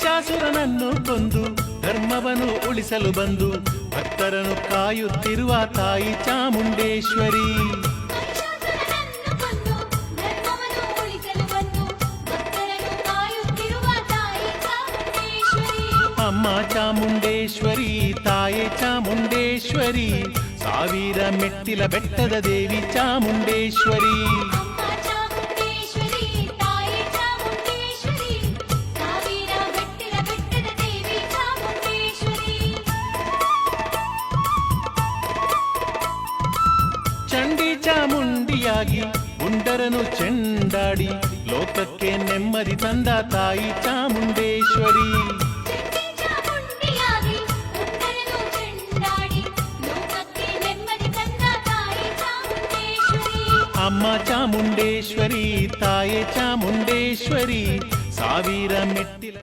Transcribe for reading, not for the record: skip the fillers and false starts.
ಮಹಿಷಾಸುರನನ್ನು ಕೊಂದು ಧರ್ಮವನ್ನು ಉಳಿಸಲು ಬಂದು ಭಕ್ತರನ್ನು ಕಾಯುತ್ತಿರುವ ತಾಯಿ ಚಾಮುಂಡೇಶ್ವರಿ. ಅಮ್ಮ ಚಾಮುಂಡೇಶ್ವರಿ, ತಾಯೇ ಚಾಮುಂಡೇಶ್ವರಿ, ಸಾವಿರ ಮೆಟ್ಟಿಲ ಬೆಟ್ಟದ ದೇವಿ ಚಾಮುಂಡೇಶ್ವರಿ. ಚಂಡಿ ಚಾಮುಂಡಿಯಾಗಿ ಉಂಡರನು ಚೆಂಡಾಡಿ ಲೋಕಕ್ಕೆ ನೆಮ್ಮದಿ ತಂದ ತಾಯಿ ಚಾಮುಂಡೇಶ್ವರಿ. ಅಮ್ಮ ಚಾಮುಂಡೇಶ್ವರಿ, ತಾಯೇ ಚಾಮುಂಡೇಶ್ವರಿ, ಸಾವಿರ ಮೆಟ್ಟಿಲ